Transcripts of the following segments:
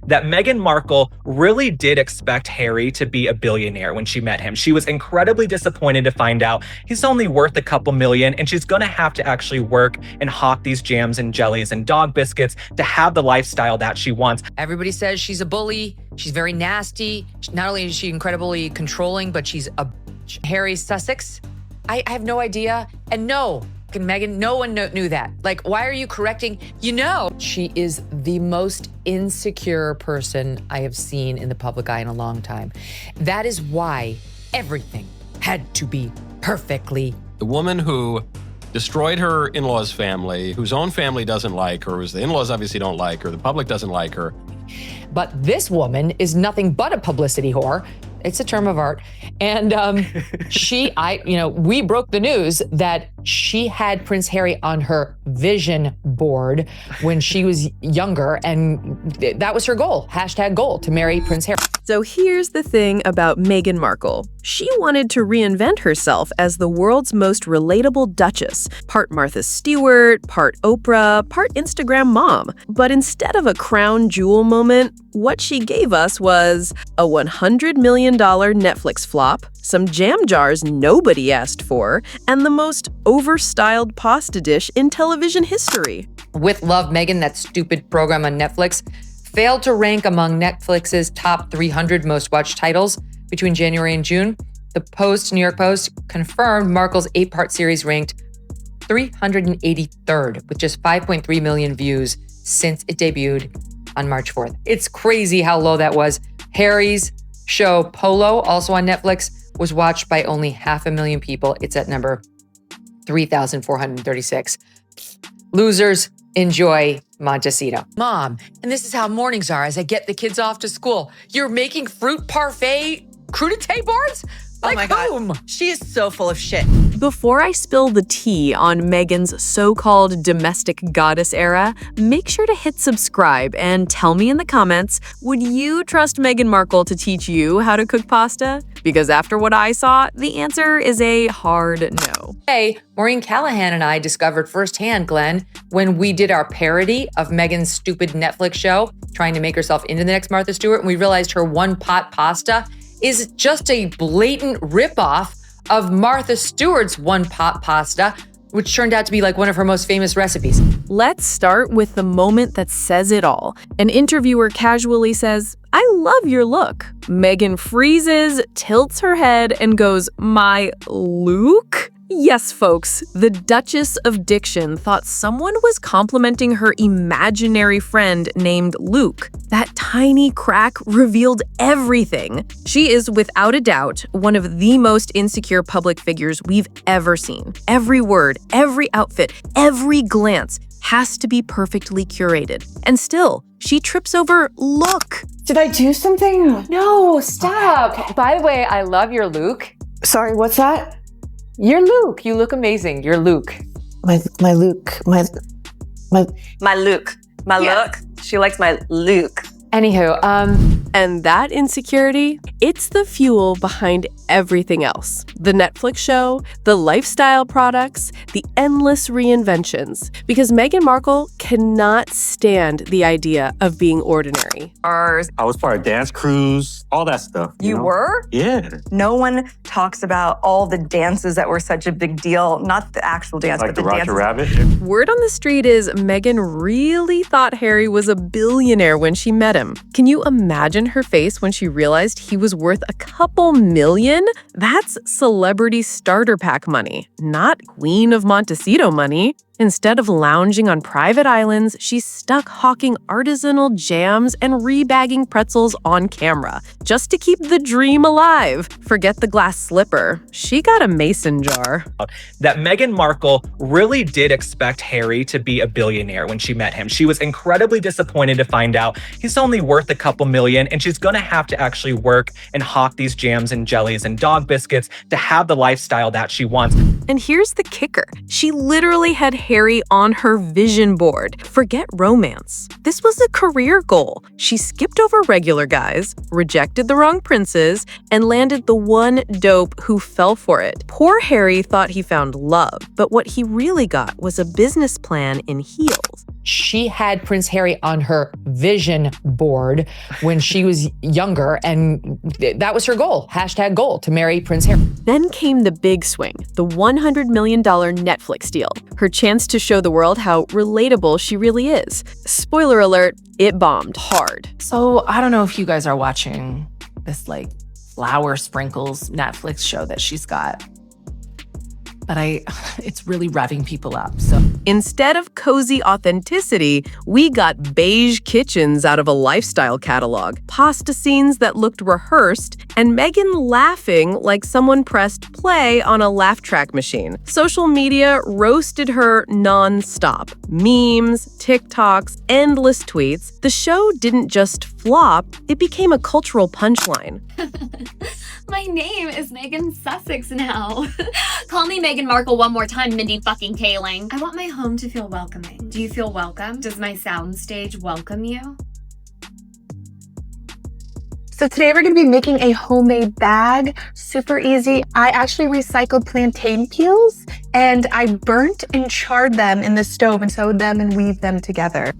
that Meghan Markle really did expect Harry to be a billionaire when she met him. She was incredibly disappointed to find out he's only worth a couple million, and she's gonna have to actually work and hawk these jams and jellies and dog biscuits to have the lifestyle that she wants. Everybody says she's a bully. She's very nasty. Not only is she incredibly controlling, but she's a bitch. Harry Sussex? I have no idea. And no, Megyn, no one knew that. Like, why are you correcting? You know, she is the most insecure person I have seen in the public eye in a long time. That is why everything had to be perfectly. The woman who destroyed her in-laws' family, whose own family doesn't like her, whose the in-laws obviously don't like her, the public doesn't like her. But this woman is nothing but a publicity whore. It's a term of art. And we broke the news that she had Prince Harry on her vision board when she was younger. And that was her goal, #goal, to marry Prince Harry. So here's the thing about Meghan Markle. She wanted to reinvent herself as the world's most relatable Duchess. Part Martha Stewart, part Oprah, part Instagram mom. But instead of a crown jewel moment, what she gave us was a $100 million Netflix flop, some jam jars nobody asked for, and the most overstyled pasta dish in television history. With Love, Megyn, that stupid program on Netflix, failed to rank among Netflix's top 300 most watched titles between January and June. The New York Post, confirmed Markle's 8-part series ranked 383rd with just 5.3 million views since it debuted on March 4th. It's crazy how low that was. Harry's show Polo, also on Netflix, was watched by only 500,000 people. It's at number 3,436. Losers, enjoy Montecito. Mom, and this is how mornings are as I get the kids off to school. You're making fruit parfait crudité boards? Oh my whom? God. She is so full of shit. Before I spill the tea on Meghan's so-called domestic goddess era, make sure to hit subscribe and tell me in the comments, would you trust Meghan Markle to teach you how to cook pasta? Because after what I saw, the answer is a hard no. Hey, Maureen Callahan and I discovered firsthand, Glenn, when we did our parody of Meghan's stupid Netflix show, trying to make herself into the next Martha Stewart, and we realized her one-pot pasta is just a blatant ripoff of Martha Stewart's one-pot pasta, which turned out to be like one of her most famous recipes. Let's start with the moment that says it all. An interviewer casually says, "I love your look." Megyn freezes, tilts her head, and goes, "My Luke?" Yes, folks, the Duchess of Diction thought someone was complimenting her imaginary friend named Luke. That tiny crack revealed everything. She is, without a doubt, one of the most insecure public figures we've ever seen. Every word, every outfit, every glance has to be perfectly curated. And still, she trips over Look. Did I do something? No, stop. By the way, I love your Luke. Sorry, what's that? You're Luke. You look amazing. You're Luke. My Luke. My Luke. My look. She likes my Luke. Anywho, And that insecurity, it's the fuel behind everything else. The Netflix show, the lifestyle products, the endless reinventions. Because Meghan Markle cannot stand the idea of being ordinary. I was part of dance crews, all that stuff. You know? were? Yeah. No one talks about all the dances that were such a big deal. Not the actual dance, Like but the the Roger dances. Rabbit. Word on the street is Megyn really thought Harry was a billionaire when she met him. Can you imagine her face when she realized he was worth a couple million? That's celebrity starter pack money, not Queen of Montecito money. Instead of lounging on private islands, she's stuck hawking artisanal jams and rebagging pretzels on camera, just to keep the dream alive. Forget the glass slipper. She got a mason jar. That Meghan Markle really did expect Harry to be a billionaire when she met him. She was incredibly disappointed to find out he's only worth a couple million, and she's gonna have to actually work and hawk these jams and jellies and dog biscuits to have the lifestyle that she wants. And here's the kicker. She literally had Harry on her vision board. Forget romance. This was a career goal. She skipped over regular guys, rejected the wrong princes, and landed the one dope who fell for it. Poor Harry thought he found love, but what he really got was a business plan in heels. She had Prince Harry on her vision board when she was younger, and that was her goal, #goal, to marry Prince Harry. Then came the big swing, the $100 million Netflix deal. Her chance to show the world how relatable she really is. Spoiler alert, it bombed hard. So I don't know if you guys are watching this like flower sprinkles Netflix show that she's got, but it's really revving people up. So Instead of cozy authenticity, we got beige kitchens out of a lifestyle catalog, pasta scenes that looked rehearsed, and Megyn laughing like someone pressed play on a laugh track machine. Social media roasted her non-stop. Memes, TikToks, endless tweets. The show didn't just flop, it became a cultural punchline. My name is Megan Sussex now. Call me Meghan Markle one more time, Mindy fucking Kaling. I want my home to feel welcoming. Do you feel welcome? Does my soundstage welcome you? So today we're going to be making a homemade bag. Super easy. I actually recycled plantain peels and I burnt and charred them in the stove and sewed them and weaved them together.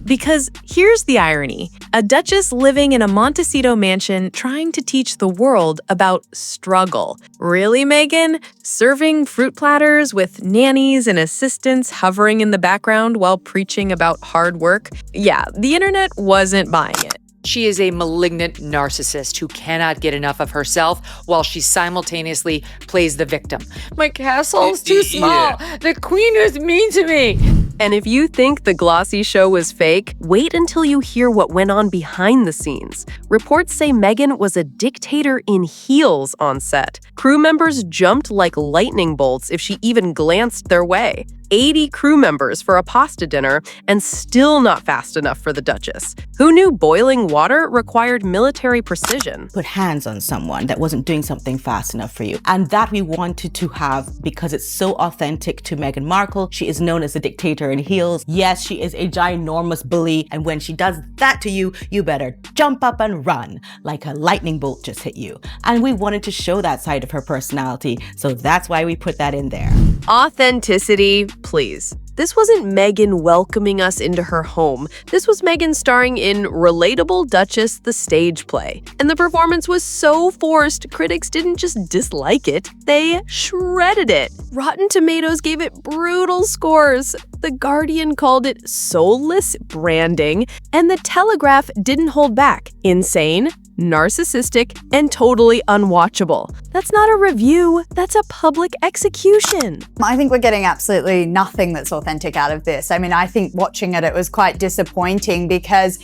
Because here's the irony. A duchess living in a Montecito mansion trying to teach the world about struggle. Really, Megyn? Serving fruit platters with nannies and assistants hovering in the background while preaching about hard work? Yeah, the internet wasn't buying it. She is a malignant narcissist who cannot get enough of herself while she simultaneously plays the victim. My castle's too small. The queen is mean to me. And if you think the glossy show was fake, wait until you hear what went on behind the scenes. Reports say Megyn was a dictator in heels on set. Crew members jumped like lightning bolts if she even glanced their way. 80 crew members for a pasta dinner, and still not fast enough for the Duchess. Who knew boiling water required military precision? Put hands on someone that wasn't doing something fast enough for you. And that we wanted to have because it's so authentic to Meghan Markle. She is known as a dictator in heels. Yes, she is a ginormous bully, and when she does that to you, you better jump up and run like a lightning bolt just hit you. And we wanted to show that side of her personality, so that's why we put that in there. Authenticity, please. This wasn't Megyn welcoming us into her home. This was Megyn starring in Relatable Duchess, the stage play. And the performance was so forced, critics didn't just dislike it, they shredded it. Rotten Tomatoes gave it brutal scores. The Guardian called it soulless branding, and The Telegraph didn't hold back. Insane, narcissistic, and totally unwatchable. That's not a review, that's a public execution. I think we're getting absolutely nothing that's authentic out of this. I mean, I think watching it was quite disappointing because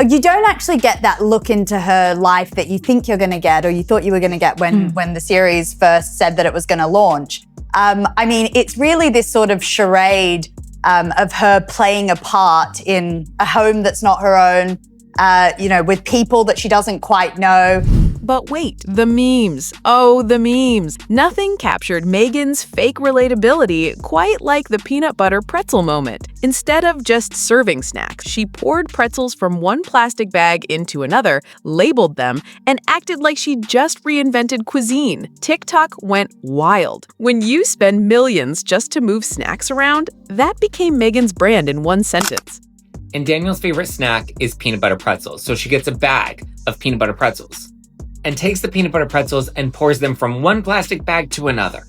you don't actually get that look into her life that you think you're going to get or you thought you were going to get when the series first said that it was going to launch. I mean, it's really this sort of charade of her playing a part in a home that's not her own, with people that she doesn't quite know. But wait, the memes. Oh, the memes. Nothing captured Megyn's fake relatability quite like the peanut butter pretzel moment. Instead of just serving snacks, she poured pretzels from one plastic bag into another, labeled them, and acted like she just reinvented cuisine. TikTok went wild. When you spend millions just to move snacks around, that became Megyn's brand in one sentence. And Daniel's favorite snack is peanut butter pretzels. So she gets a bag of peanut butter pretzels and takes the peanut butter pretzels and pours them from one plastic bag to another.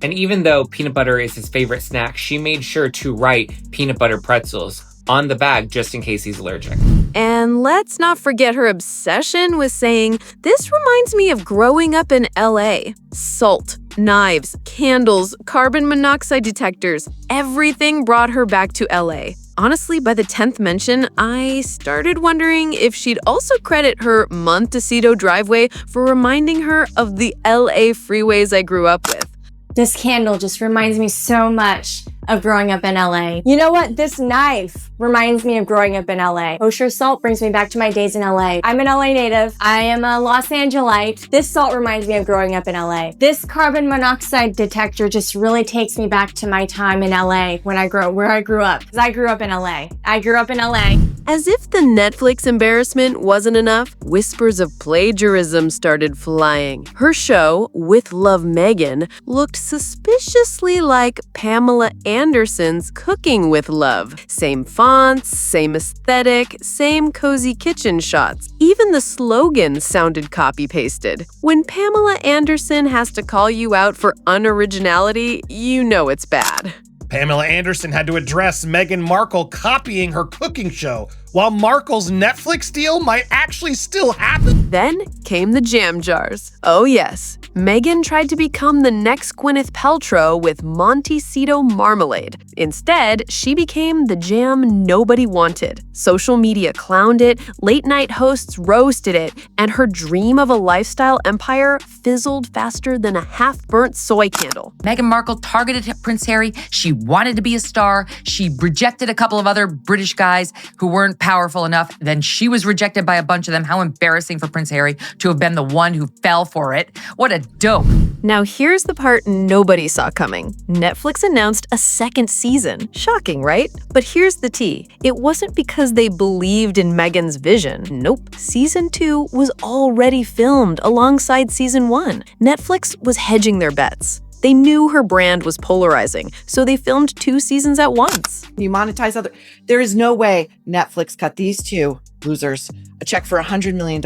And even though peanut butter is his favorite snack, she made sure to write peanut butter pretzels on the bag just in case he's allergic. And let's not forget her obsession with saying, "This reminds me of growing up in LA." Salt, knives, candles, carbon monoxide detectors, everything brought her back to LA. Honestly, by the 10th mention, I started wondering if she'd also credit her Montecito driveway for reminding her of the LA freeways I grew up with. This candle just reminds me so much of growing up in LA. You know what? This knife reminds me of growing up in LA. Kosher salt brings me back to my days in LA. I'm an LA native. I am a Los Angelite. This salt reminds me of growing up in LA. This carbon monoxide detector just really takes me back to my time in LA where I grew up. Because I grew up in LA. I grew up in LA. As if the Netflix embarrassment wasn't enough, whispers of plagiarism started flying. Her show, With Love Megyn, looked suspiciously like Pamela Anderson's Cooking with Love. Same fonts, same aesthetic, same cozy kitchen shots. Even the slogan sounded copy-pasted. When Pamela Anderson has to call you out for unoriginality, you know it's bad. Pamela Anderson had to address Meghan Markle copying her cooking show, while Markle's Netflix deal might actually still happen. Then came the jam jars. Oh yes, Megyn tried to become the next Gwyneth Paltrow with Montecito marmalade. Instead, she became the jam nobody wanted. Social media clowned it, late-night hosts roasted it, and her dream of a lifestyle empire fizzled faster than a half-burnt soy candle. Meghan Markle targeted Prince Harry. She wanted to be a star. She rejected a couple of other British guys who weren't powerful enough. Then she was rejected by a bunch of them. How embarrassing for Prince Harry to have been the one who fell for it. What a dope. Now here's the part nobody saw coming. Netflix announced a second season. Shocking, right? But here's the tea. It wasn't because they believed in Meghan's vision. Nope. Season 2 was already filmed alongside Season 1. Netflix was hedging their bets. They knew her brand was polarizing, so they filmed 2 seasons at once. You monetize other. There is no way Netflix cut these two losers a check for $100 million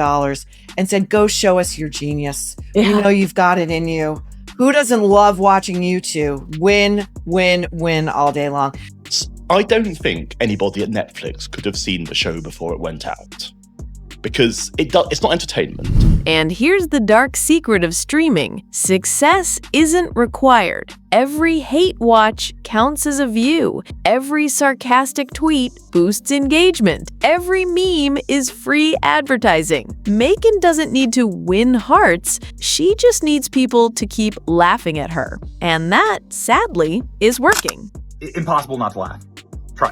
and said, go show us your genius. Yeah. You know you've got it in you. Who doesn't love watching you two win, win, win all day long? I don't think anybody at Netflix could have seen the show before it went out, because it's not entertainment. And here's the dark secret of streaming. Success isn't required. Every hate watch counts as a view. Every sarcastic tweet boosts engagement. Every meme is free advertising. Megyn doesn't need to win hearts. She just needs people to keep laughing at her. And that, sadly, is working. Impossible not to laugh.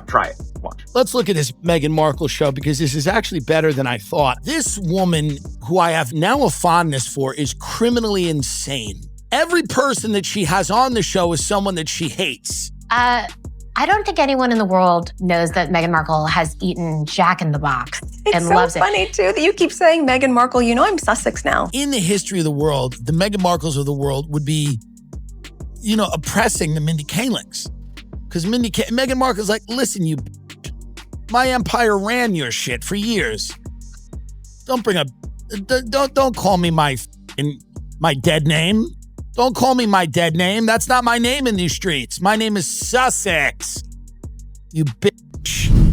Try it. Watch. Let's look at this Meghan Markle show, because this is actually better than I thought. This woman, who I have now a fondness for, is criminally insane. Every person that she has on the show is someone that she hates. I don't think anyone in the world knows that Meghan Markle has eaten Jack in the Box and loves it. It's so funny, too, that you keep saying Meghan Markle. You know I'm Sussex now. In the history of the world, the Meghan Markles of the world would be, oppressing the Mindy Kalings. Because Meghan Markle's like, listen, my empire ran your shit for years. Don't call me my dead name. Don't call me my dead name. That's not my name in these streets. My name is Sussex. You bitch.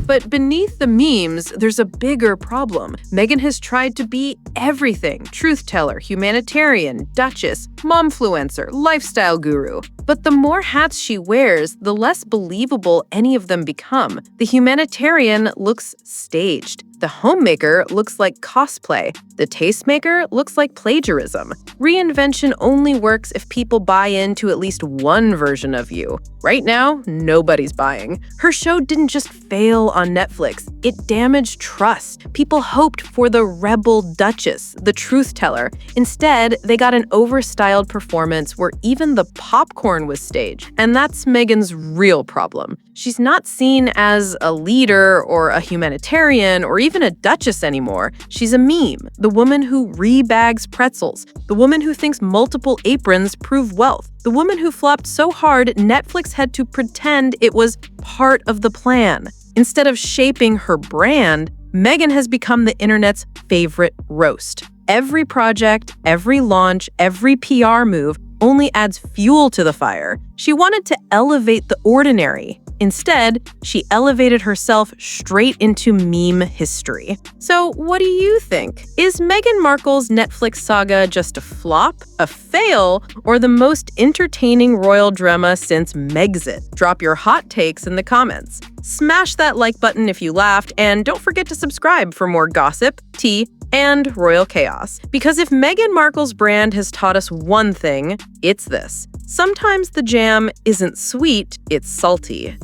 But beneath the memes, there's a bigger problem. Megyn has tried to be everything. Truth teller, humanitarian, duchess, momfluencer, lifestyle guru. But the more hats she wears, the less believable any of them become. The humanitarian looks staged. The homemaker looks like cosplay. The tastemaker looks like plagiarism. Reinvention only works if people buy into at least one version of you. Right now, nobody's buying. Her show didn't just fail on Netflix. It damaged trust. People hoped for the rebel duchess, the truth teller. Instead, they got an overstyled performance where even the popcorn was staged. And that's Megyn's real problem. She's not seen as a leader or a humanitarian or even a duchess anymore. She's a meme, the woman who rebags pretzels, the woman who thinks multiple aprons prove wealth, the woman who flopped so hard Netflix had to pretend it was part of the plan. Instead of shaping her brand, Megyn has become the internet's favorite roast. Every project, every launch, every PR move only adds fuel to the fire. She wanted to elevate the ordinary. Instead, she elevated herself straight into meme history. So what do you think? Is Meghan Markle's Netflix saga just a flop, a fail, or the most entertaining royal drama since Megxit? Drop your hot takes in the comments. Smash that like button if you laughed, and don't forget to subscribe for more gossip, tea, and royal chaos. Because if Meghan Markle's brand has taught us one thing, it's this. Sometimes the jam isn't sweet, it's salty.